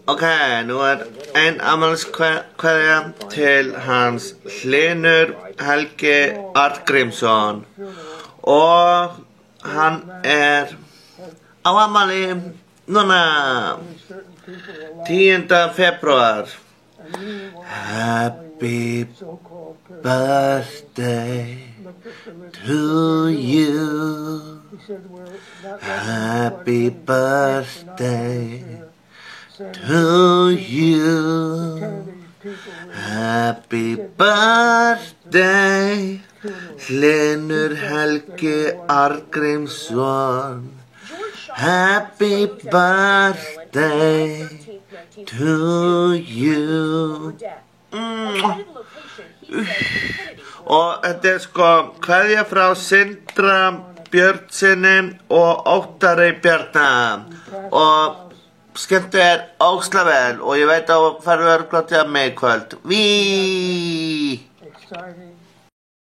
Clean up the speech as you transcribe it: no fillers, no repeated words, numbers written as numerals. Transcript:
Ok, nú ein afmælskveðja til hans Hlynur Helgi Arngrímsson og hann á afmæli núna 10. febrúar. Happy birthday to you. Happy birthday to you. Happy birthday, Hlynur Helgi Arngrímsson. Happy birthday to you. Og þetta sko kveðja frá Sindra Björnssyni og Óttari Bjarna. Og skemmtu ógeðslega vel og ég veit að þú ferð örugglega til mig í kvöld.